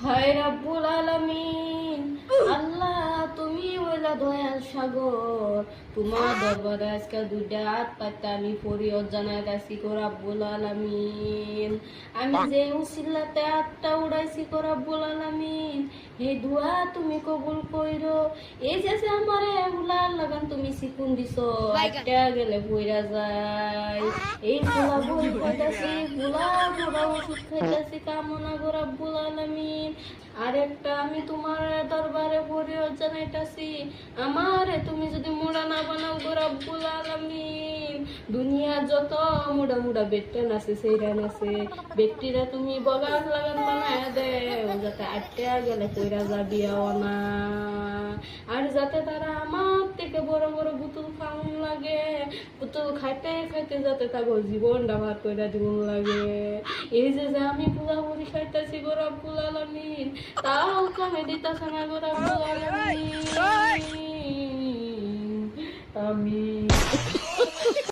হায় রাব্বুল আলামিন, আল্লাহ তুমি ওইলা দয়াল সাগর, তোমার দরবারে আজকে দুইটা হাত পাতে আমি ফরিয়াদ জানাইতাছি গো রাব্বুল আলামিন। আমি যে উসিলাতে হাতটা উড়াইছি গো রাব্বুল আলামিন, এই দোয়া তুমি কবুল কইরো। এই যে আমারে উলার লাগান তুমি সিকুন দিছো, আটটা গেলে বইরা যায়। এই ফুলা বই খাইতাছি, ফুলা ফুলা ওষুধ খাইতাছি, কামনা গো রাব্বুল আলামিন। আরেকটা আমি তোমার দরবারে ফরিয়াদ জানাইতাছি, আমারে তুমি যদি মুড়া না বানাও গো রাব্বুল আলামিন, দুনিয়া যত মুড়া মুড়া বেটন আছে সেইরান আছে, ব্যক্তিরা তুমি বগাস লাগান বানায় দেও, যাতে আটটা গেলে কইরা যাবি না, আর যাতে তারা আমার থেকে বড় বড় বুতুল খাওয়ান লাগে, বুতুল খাইতে খাইতে যাতে তাকে জীবনটা ভাত কইরা জীবন লাগে। এই যে আমি পুরাপুরি খাইতেছি গো রাব্বুল আলামিন, তাও কামে দিতাছে না গো রাব্বুল আলামিন। আমি